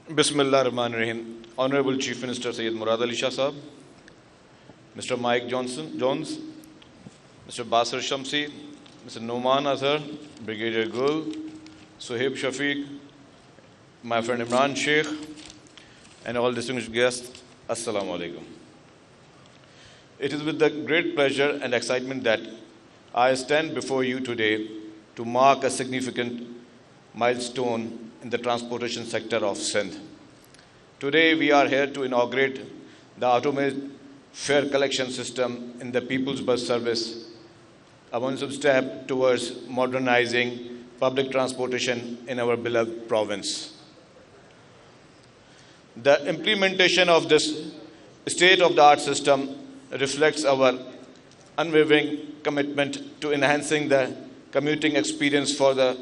Bismillahirrahmanirrahim. Honorable Chief Minister Syed Murad Ali Shah Sahab, Mr. Mike Jones, Mr. Basir Shamsi, Mr. Nouman Azhar, Brigadier Gul, Suhaib Shafiq, my friend Imran Sheikh, and all distinguished guests, Assalamu alaikum. It is with the great pleasure and excitement that I stand before you today to mark a significant milestone in the transportation sector of Sindh. Today we are here to inaugurate the automated fare collection system in the People's Bus Service, a one-step step towards modernizing public transportation in our beloved province. The implementation of this state-of-the-art system reflects our unwavering commitment to enhancing the commuting experience for the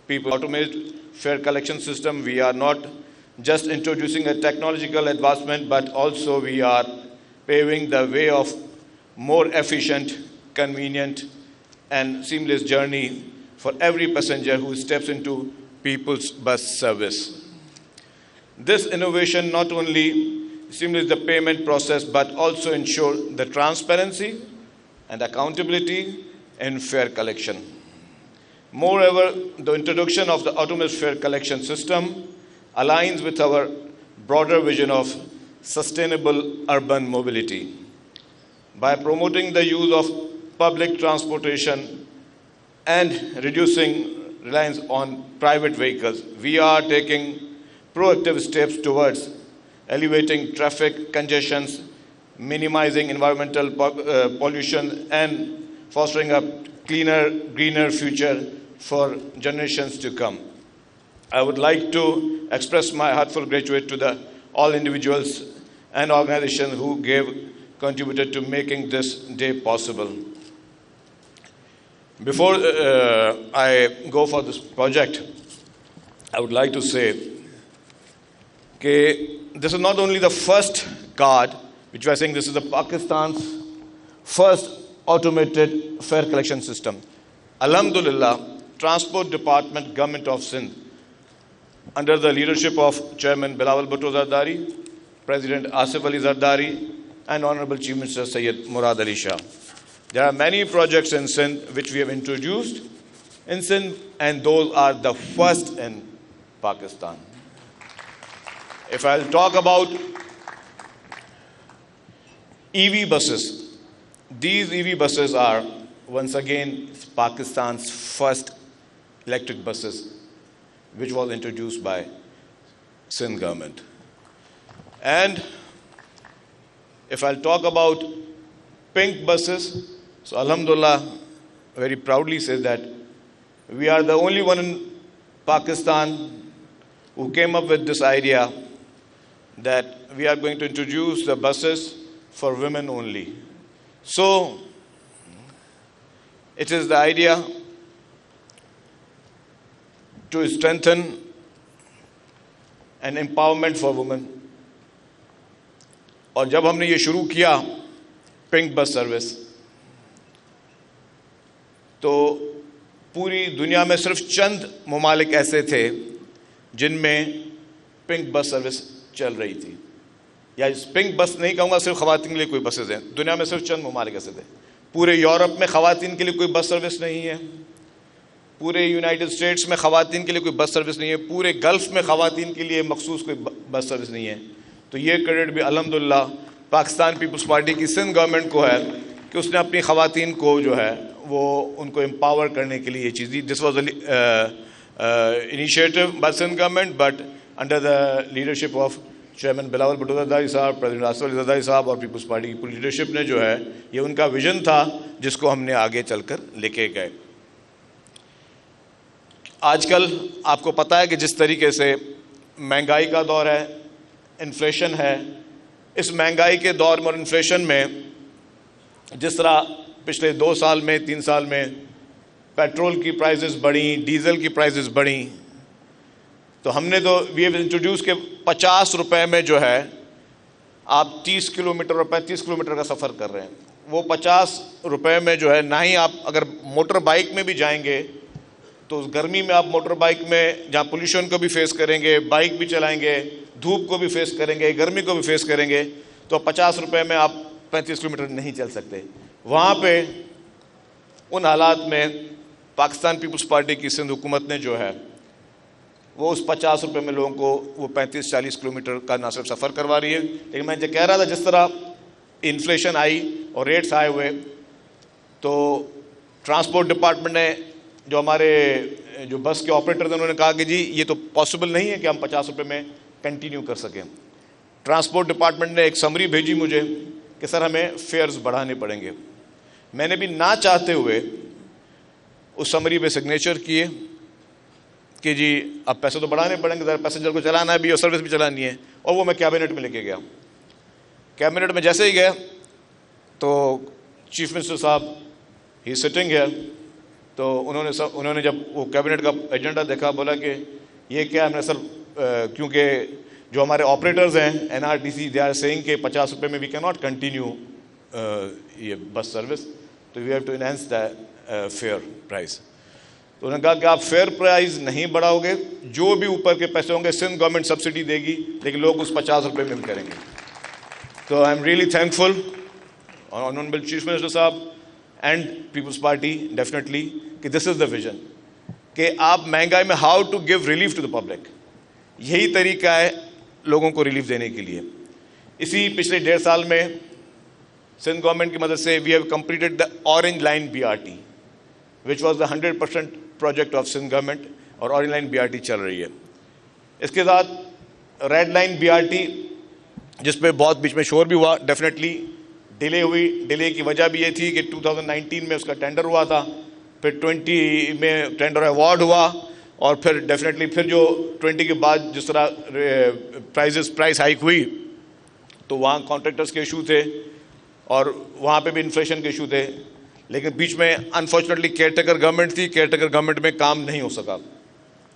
people. Automated fare collection system, we are not just introducing a technological advancement, but also we are paving the way of more efficient, convenient, and seamless journey for every passenger who steps into People's Bus Service. This innovation not only seamless the payment process, but also ensure the transparency and accountability in fare collection. Moreover, the introduction of the automated fare collection system aligns with our broader vision of sustainable urban mobility. By promoting the use of public transportation and reducing reliance on private vehicles, we are taking proactive steps towards alleviating traffic congestions, minimizing environmental pollution, and fostering a cleaner, greener future for generations to come. I would like to express my heartfelt gratitude to all individuals and organizations who contributed to making this day possible. Before I go for this project, I would like to say that this is not only the first card, which we are saying this is Pakistan's first automated fare collection system. Alhamdulillah, Transport Department, Government of Sindh, under the leadership of Chairman Bilawal Bhutto Zardari, President Asif Ali Zardari, and Honorable Chief Minister Syed Murad Ali Shah. There are many projects in Sindh which we have introduced in Sindh, and those are the first in Pakistan. If I'll talk about EV buses, these EV buses are once again Pakistan's first electric buses, which was introduced by Sindh government. And if I'll talk about pink buses, so Alhamdulillah very proudly says that we are the only one in Pakistan who came up with this idea that we are going to introduce the buses for women only. So it is the idea to strengthen an empowerment for women. और जब हमने ये शुरू किया pink बस service, तो पूरी दुनिया में सिर्फ चंद ममालिक ऐसे थे जिनमें पिंक बस सर्विस चल रही थी. या पिंक बस नहीं कहूँगा, सिर्फ ख़वातीन के लिए कोई बसेज हैं. दुनिया में सिर्फ चंद ममालिक ऐसे थे. पूरे यूरोप में ख़वातीन के लिए कोई बस सर्विस नहीं है. पूरे यूनाइटेड स्टेट्स में ख़वातीन के लिए कोई बस सर्विस नहीं है. पूरे गल्फ़ में ख़वातीन के लिए मखसूस कोई बस सर्विस नहीं है. तो ये क्रेडिट भी अल्हम्दुलिल्लाह पाकिस्तान पीपल्स पार्टी की सिंध गवर्नमेंट को है कि उसने अपनी ख़वातीन को जो है वो उनको एम्पावर करने के लिए ये चीज़ दी. This was initiative by Sindh government, but under the leadership of chairman Bilawal Bhutto Zardari sahab, president Asif Ali Zardari साहब और पीपल्स पार्टी की पूरी लीडरशिप ने जो है ये उनका विजन था जिसको हमने आगे चलकर लेके गए. आजकल आपको पता है कि जिस तरीके से महंगाई का दौर है, इन्फ्लेशन है, इस महंगाई के दौर में और इन्फ्लेशन में जिस तरह पिछले 2 साल में 3 साल में पेट्रोल की प्राइसेस बढ़ी, डीजल की प्राइसेस बढ़ी, तो हमने तो वी हैव इंट्रोड्यूस के 50 रुपए में जो है आप 30 किलोमीटर और 35 किलोमीटर का सफ़र कर रहे हैं. वो 50 रुपए में जो है ना ही आप अगर मोटर बाइक में भी जाएंगे तो उस गर्मी में आप मोटर बाइक में जहाँ पोल्यूशन को भी फेस करेंगे, बाइक भी चलाएंगे, धूप को भी फेस करेंगे, गर्मी को भी फेस करेंगे, तो 50 रुपये में आप 35 किलोमीटर नहीं चल सकते। वहाँ पे उन हालात में पाकिस्तान पीपल्स पार्टी की सिंध हुकूमत ने जो है वो उस 50 रुपये में लोगों को वो 35-40 किलोमीटर का ना सिर्फ सफ़र करवा रही है। लेकिन मैं जो कह रहा था, जिस तरह इन्फ्लेशन आई और रेट्स आए हुए, तो ट्रांसपोर्ट डिपार्टमेंट ने, जो हमारे जो बस के ऑपरेटर थे, उन्होंने कहा कि जी ये तो पॉसिबल नहीं है कि हम 50 रुपये में कंटिन्यू कर सकें। ट्रांसपोर्ट डिपार्टमेंट ने एक समरी भेजी मुझे कि सर हमें फेयर्स बढ़ाने पड़ेंगे। मैंने भी ना चाहते हुए उस समरी पे सिग्नेचर किए कि जी अब पैसे तो बढ़ाने पड़ेंगे, ज़रा पैसेंजर को चलाना भी और सर्विस भी चलानी है। और वो मैं कैबिनेट में लेके गया। कैबिनेट में जैसे ही गया तो चीफ मिनिस्टर साहब ही सिटिंग है, तो उन्होंने जब वो कैबिनेट का एजेंडा देखा, बोला कि ये क्या है। सर क्योंकि जो हमारे ऑपरेटर्स हैं NRTC, दे आर सेइंग कि 50 रुपये में वी कैन नॉट कंटिन्यू ये बस सर्विस, तो we have to enhance the fare price. तो उन्होंने कहा कि आप फेयर प्राइस नहीं बढ़ाओगे, जो भी ऊपर के पैसे होंगे सिंध गवर्नमेंट सब्सिडी देगी, लेकिन लोग उस 50 रुपये में भी करेंगे। तो I am really thankful honourable chief minister साहब एंड पीपल्स पार्टी डेफिनेटली कि दिस इज़ द विजन कि आप महंगाई में how to give relief to the public, यही तरीका है लोगों को रिलीफ देने के लिए। इसी पिछले 1.5 साल में सिंध गवर्नमेंट की मदद से we have completed the orange line BRT which was the 100% project of Sindh government, और ऑरेंज लाइन BRT चल रही है। इसके साथ रेड लाइन BRT, जिस पे बहुत बीच में शोर भी हुआ, डेफिनेटली डिले हुई। डिले की वजह भी ये थी कि 2019 में उसका टेंडर हुआ था, फिर 20 में टेंडर अवार्ड हुआ, और फिर डेफिनेटली फिर जो 20 के बाद जिस तरह प्राइस हाइक हुई, तो वहाँ कॉन्ट्रैक्टर्स के इशू थे और वहाँ पे भी इन्फ्लेशन के इशू थे। लेकिन बीच में अनफॉर्चुनेटली केयरटेकर गवर्नमेंट थी, केयरटेकर गवर्नमेंट में काम नहीं हो सका।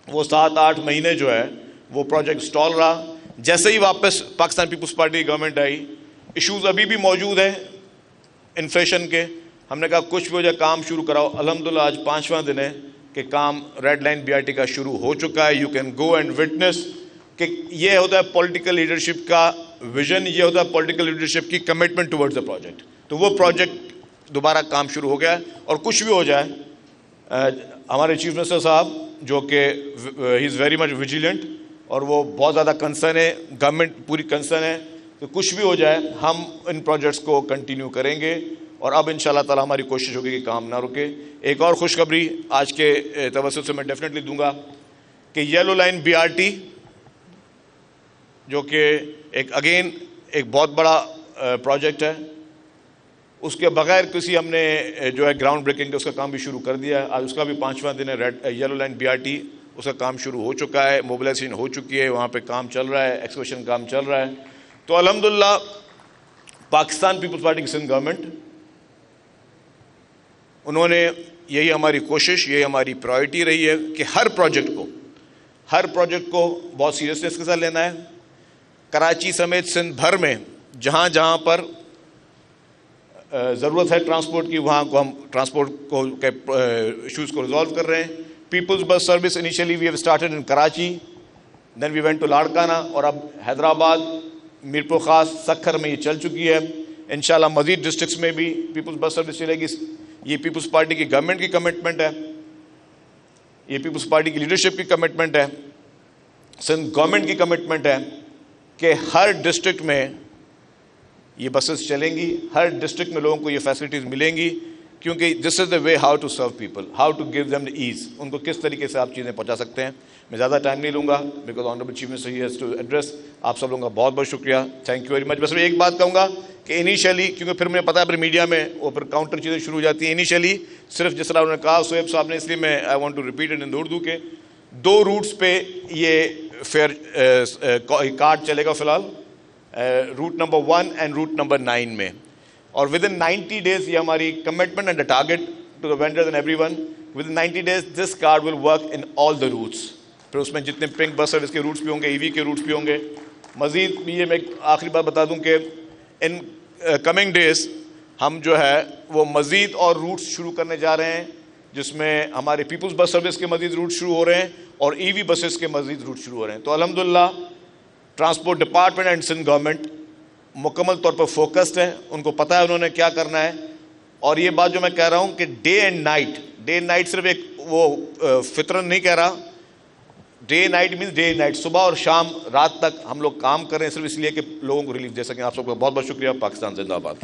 वो 7-8 महीने जो है वो प्रोजेक्ट स्टॉल रहा। जैसे ही वापस पाकिस्तान पीपल्स पार्टी गवर्नमेंट आई, इश्यूज अभी भी मौजूद हैं इन्फ्लेशन के। हमने कहा कुछ भी हो जाए काम शुरू कराओ। अल्हम्दुलिल्लाह आज 5वां दिन है कि काम रेड लाइन BRT का शुरू हो चुका है। You can go and witness कि ये होता है पॉलिटिकल लीडरशिप का विजन, ये होता है पॉलिटिकल लीडरशिप की कमिटमेंट टुवर्ड्स द प्रोजेक्ट। तो वो प्रोजेक्ट दोबारा काम शुरू हो गया है। और कुछ भी हो जाए, हमारे चीफ मिनिस्टर साहब जो कि he is very much vigilant और वो बहुत ज़्यादा कंसर्न है, गवर्नमेंट पूरी कंसर्न है, तो कुछ भी हो जाए हम इन प्रोजेक्ट्स को कंटिन्यू करेंगे। और अब इंशाल्लाह ताला हमारी कोशिश होगी कि काम ना रुके। एक और खुशखबरी आज के तवज्जुह से मैं डेफिनेटली दूंगा कि येलो लाइन BRT, जो कि एक बहुत बड़ा प्रोजेक्ट है, उसके बगैर किसी हमने जो है ग्राउंड ब्रेकिंग उसका काम भी शुरू कर दिया है। आज उसका भी 5वां दिन है। येलो लाइन BRT उसका काम शुरू हो चुका है, मोबिलाइजेशन हो चुकी है, वहाँ पे काम चल रहा है, एक्सकवेशन काम चल रहा है। तो अल्हम्दुलिल्लाह पाकिस्तान पीपल्स पार्टी की सिंध गवर्नमेंट, उन्होंने यही हमारी कोशिश, यही हमारी प्रायोरिटी रही है कि हर प्रोजेक्ट को बहुत सीरियसनेस के साथ लेना है। कराची समेत सिंध भर में जहाँ जहाँ पर ज़रूरत है ट्रांसपोर्ट की, वहाँ को हम ट्रांसपोर्ट को के इशूज़ को रिजॉल्व कर रहे हैं। People's bus service initially we have started in Karachi, then we went to Larkana, और अब हैदराबाद, मीरपुर खास, सक्खर में ये चल चुकी है। इंशाल्लाह मज़ीद डिस्ट्रिक्ट्स में भी पीपल्स बस सर्विस चलेगी। ये पीपल्स पार्टी की गवर्नमेंट की कमिटमेंट है, ये पीपल्स पार्टी की लीडरशिप की कमिटमेंट है, सिंध गवर्नमेंट की कमिटमेंट है कि हर डिस्ट्रिक्ट में ये बसेस चलेंगी, हर डिस्ट्रिक्ट में लोगों को ये फैसिलिटीज़ मिलेंगी, क्योंकि this is the way how to serve people, how to give them the ease. उनको किस तरीके से आप चीज़ें पहुंचा सकते हैं। मैं ज़्यादा टाइम नहीं लूँगा बिकॉज ऑनरेबल चीफ मिनिस्टर ही हैज़ टू एड्रेस। आप सब लोगों का बहुत बहुत शुक्रिया, थैंक यू वेरी मच। बस मैं एक बात कहूँगा कि इनिशियली, क्योंकि फिर मुझे पता है फिर मीडिया में वो फिर काउंटर चीज़ें शुरू हो जाती हैं, इनिशियली सिर्फ जिस तरह उन्होंने कहा सोएब साहब ने, इसलिए मैं I want to repeat it in Urdu के 2 रूट्स पे ये फेयर कार्ड चलेगा फ़िलहाल, route number 1 and route number 9 में। और विद इन 90 डेज, ये हमारी commitment and the target to the vendors and everyone, within 90 days this card will work in all the routes. फिर उसमें जितने पिंक बस सर्विस के roots भी होंगे, EV के रूट्स भी होंगे। मज़ीद ये मैं आखिरी बात बता दूं कि इन कमिंग डेज हम जो है वो मज़ीद और रूट्स शुरू करने जा रहे हैं। जिसमें हमारे पीपल्स बस सर्विस के मज़ीद रूट शुरू हो रहे हैं और ईवी बसेस के मज़ीद रूट शुरू हो रहे हैं। तो अल्हम्दुलिल्लाह transport department and Sindh government मुकम्मल तौर पर फोकस्ड है, उनको पता है उन्होंने क्या करना है। और ये बात जो मैं कह रहा हूँ कि डे एंड नाइट सिर्फ एक वो फितरन नहीं कह रहा, day night means day night, सुबह और शाम रात तक हम लोग काम कर रहे हैं सिर्फ इसलिए कि लोगों को रिलीफ दे सकें। आप सबका बहुत बहुत शुक्रिया। पाकिस्तान जिंदाबाद।